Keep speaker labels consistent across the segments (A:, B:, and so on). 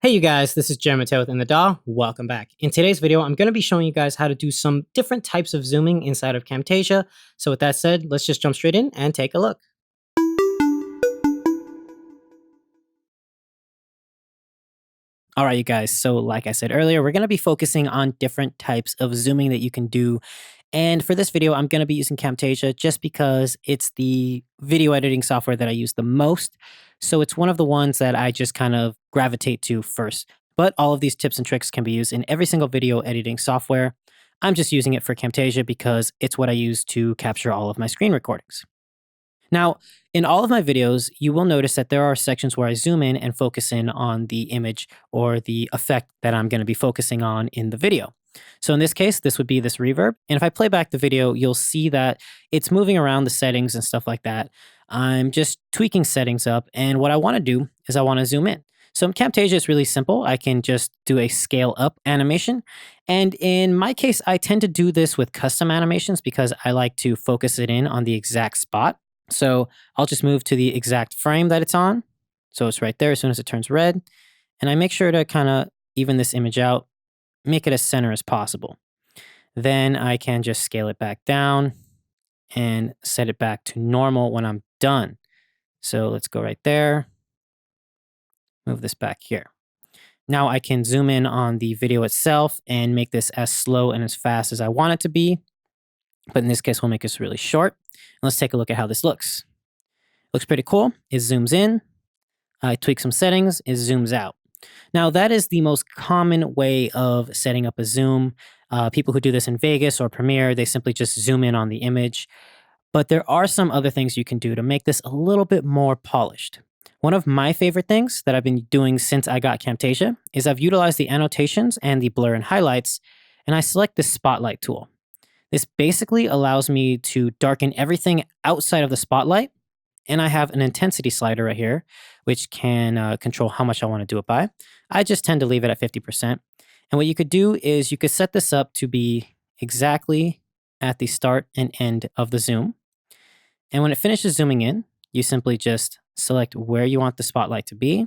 A: Hey you guys, this is Jeremy with In THE DAW. Welcome back. In today's video, I'm going to be showing you guys how to do some different types of zooming inside of Camtasia. So with that said, let's just jump straight in and take a look. All right, you guys. So like I said earlier, we're going to be focusing on different types of zooming that you can do. And for this video, I'm going to be using Camtasia just because it's the video editing software that I use the most. So it's one of the ones that I just kind of gravitate to first. But all of these tips and tricks can be used in every single video editing software. I'm just using it for Camtasia because it's what I use to capture all of my screen recordings. Now, in all of my videos, you will notice that there are sections where I zoom in and focus in on the image or the effect that I'm going to be focusing on in the video. So in this case, this would be this reverb. And if I play back the video, you'll see that it's moving around the settings and stuff like that. I'm just tweaking settings up. And what I want to do is I want to zoom in. So in Camtasia, it's really simple. I can just do a scale up animation. And in my case, I tend to do this with custom animations because I like to focus it in on the exact spot. So I'll just move to the exact frame that it's on. So it's right there as soon as it turns red. And I make sure to kind of even this image out, make it as center as possible. Then I can just scale it back down and set it back to normal when I'm done. So let's go right there. Move this back here. Now I can zoom in on the video itself and make this as slow and as fast as I want it to be. But in this case, we'll make this really short. And let's take a look at how this looks. Looks pretty cool. It zooms in. I tweak some settings. It zooms out. Now, that is the most common way of setting up a zoom. People who do this in Vegas or Premiere, they simply just zoom in on the image. But there are some other things you can do to make this a little bit more polished. One of my favorite things that I've been doing since I got Camtasia is I've utilized the annotations and the blur and highlights, and I select the spotlight tool. This basically allows me to darken everything outside of the spotlight. And I have an intensity slider right here, which can control how much I want to do it by. I just tend to leave it at 50%. And what you could do is you could set this up to be exactly at the start and end of the zoom. And when it finishes zooming in, you simply just select where you want the spotlight to be.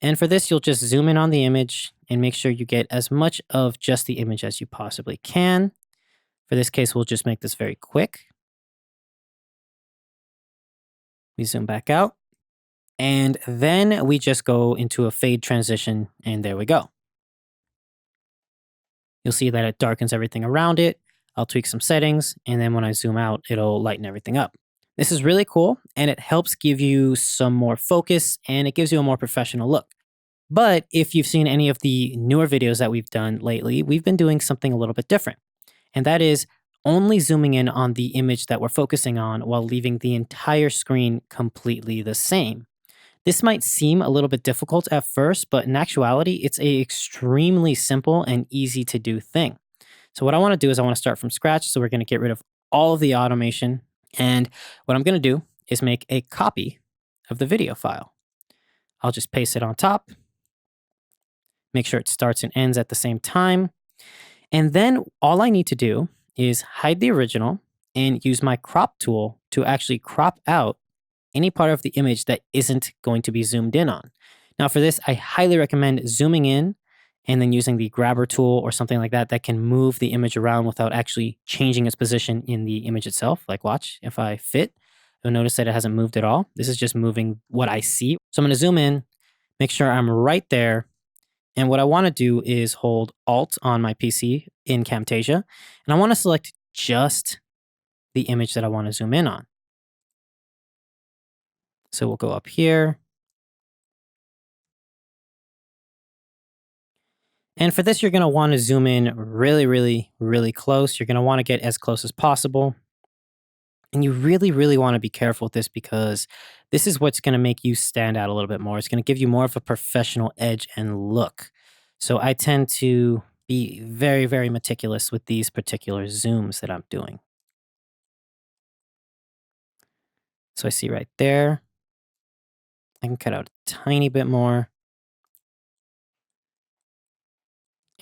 A: And for this, you'll just zoom in on the image and make sure you get as much of just the image as you possibly can. For this case, we'll just make this very quick. We zoom back out. And then we just go into a fade transition, and there we go. You'll see that it darkens everything around it. I'll tweak some settings, and then when I zoom out, it'll lighten everything up. This is really cool, and it helps give you some more focus, and it gives you a more professional look. But if you've seen any of the newer videos that we've done lately, we've been doing something a little bit different. And that is only zooming in on the image that we're focusing on while leaving the entire screen completely the same. This might seem a little bit difficult at first, but in actuality, it's a extremely simple and easy to do thing. So what I want to do is I want to start from scratch. So we're going to get rid of all of the automation. And what I'm going to do is make a copy of the video file. I'll just paste it on top. Make sure it starts and ends at the same time. And then all I need to do is hide the original and use my crop tool to actually crop out any part of the image that isn't going to be zoomed in on. Now for this, I highly recommend zooming in and then using the grabber tool or something like that that can move the image around without actually changing its position in the image itself. Like watch, if I fit, you'll notice that it hasn't moved at all. This is just moving what I see. So I'm going to zoom in, make sure I'm right there. And what I want to do is hold Alt on my PC in Camtasia, and I want to select just the image that I want to zoom in on. So we'll go up here. And for this, you're going to want to zoom in really, really, really close. You're going to want to get as close as possible. And you really, really want to be careful with this because this is what's going to make you stand out a little bit more. It's going to give you more of a professional edge and look. So I tend to be very, very meticulous with these particular zooms that I'm doing. So I see right there. I can cut out a tiny bit more.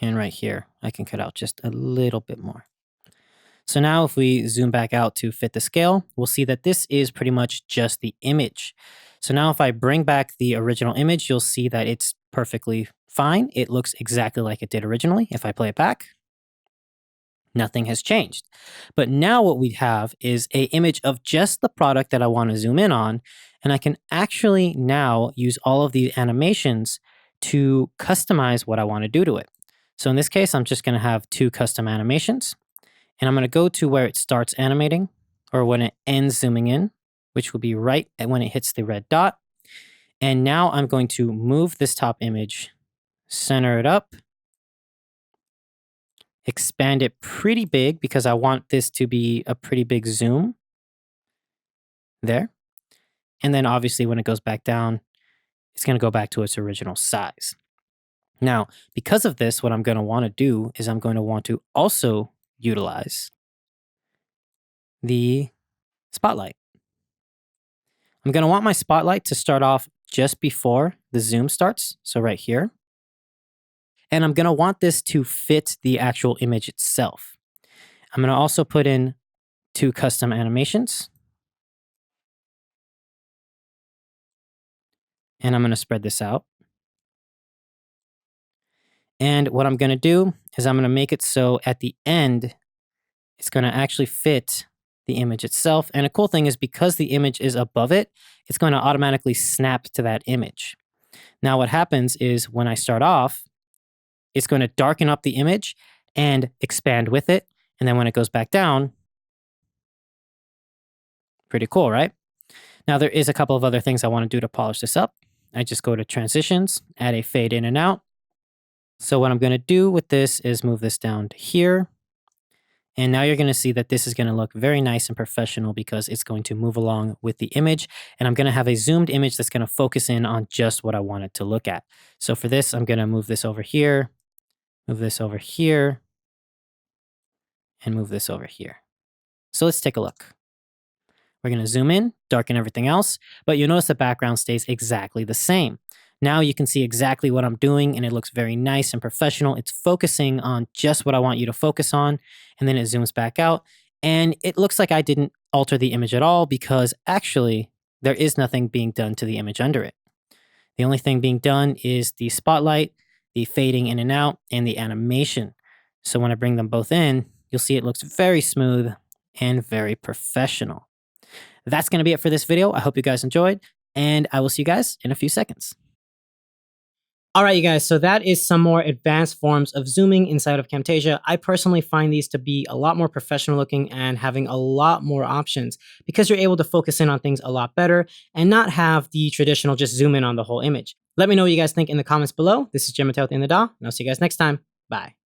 A: And right here, I can cut out just a little bit more. So now if we zoom back out to fit the scale, we'll see that this is pretty much just the image. So now if I bring back the original image, you'll see that it's perfectly fine. It looks exactly like it did originally. If I play it back, nothing has changed. But now what we have is an image of just the product that I want to zoom in on. And I can actually now use all of these animations to customize what I want to do to it. So in this case, I'm just going to have 2 custom animations. And I'm going to go to where it starts animating or when it ends zooming in, which will be right at when it hits the red dot. And now I'm going to move this top image, center it up, expand it pretty big because I want this to be a pretty big zoom there. And then obviously when it goes back down, it's going to go back to its original size. Now, because of this, what I'm going to want to do is I'm going to want to also utilize the spotlight. I'm going to want my spotlight to start off just before the zoom starts. So right here. And I'm going to want this to fit the actual image itself. I'm going to also put in 2 custom animations. And I'm going to spread this out. And what I'm going to do is I'm going to make it so at the end, it's going to actually fit the image itself. And a cool thing is because the image is above it, it's going to automatically snap to that image. Now what happens is when I start off, it's going to darken up the image and expand with it. And then when it goes back down, pretty cool, right? Now there is a couple of other things I want to do to polish this up. I just go to transitions, add a fade in and out. So what I'm going to do with this is move this down to here. And now you're going to see that this is going to look very nice and professional because it's going to move along with the image. And I'm going to have a zoomed image that's going to focus in on just what I want it to look at. So for this, I'm going to move this over here, move this over here, and move this over here. So let's take a look. We're going to zoom in, darken everything else, but you'll notice the background stays exactly the same. Now you can see exactly what I'm doing and it looks very nice and professional. It's focusing on just what I want you to focus on, and then it zooms back out. And it looks like I didn't alter the image at all because actually there is nothing being done to the image under it. The only thing being done is the spotlight, the fading in and out, and the animation. So when I bring them both in, you'll see it looks very smooth and very professional. That's going to be it for this video. I hope you guys enjoyed, and I will see you guys in a few seconds. All right, you guys, so that is some more advanced forms of zooming inside of Camtasia. I personally find these to be a lot more professional looking and having a lot more options because you're able to focus in on things a lot better and not have the traditional just zoom in on the whole image. Let me know what you guys think in the comments below. This is Jim with In the DAW, and I'll see you guys next time. Bye.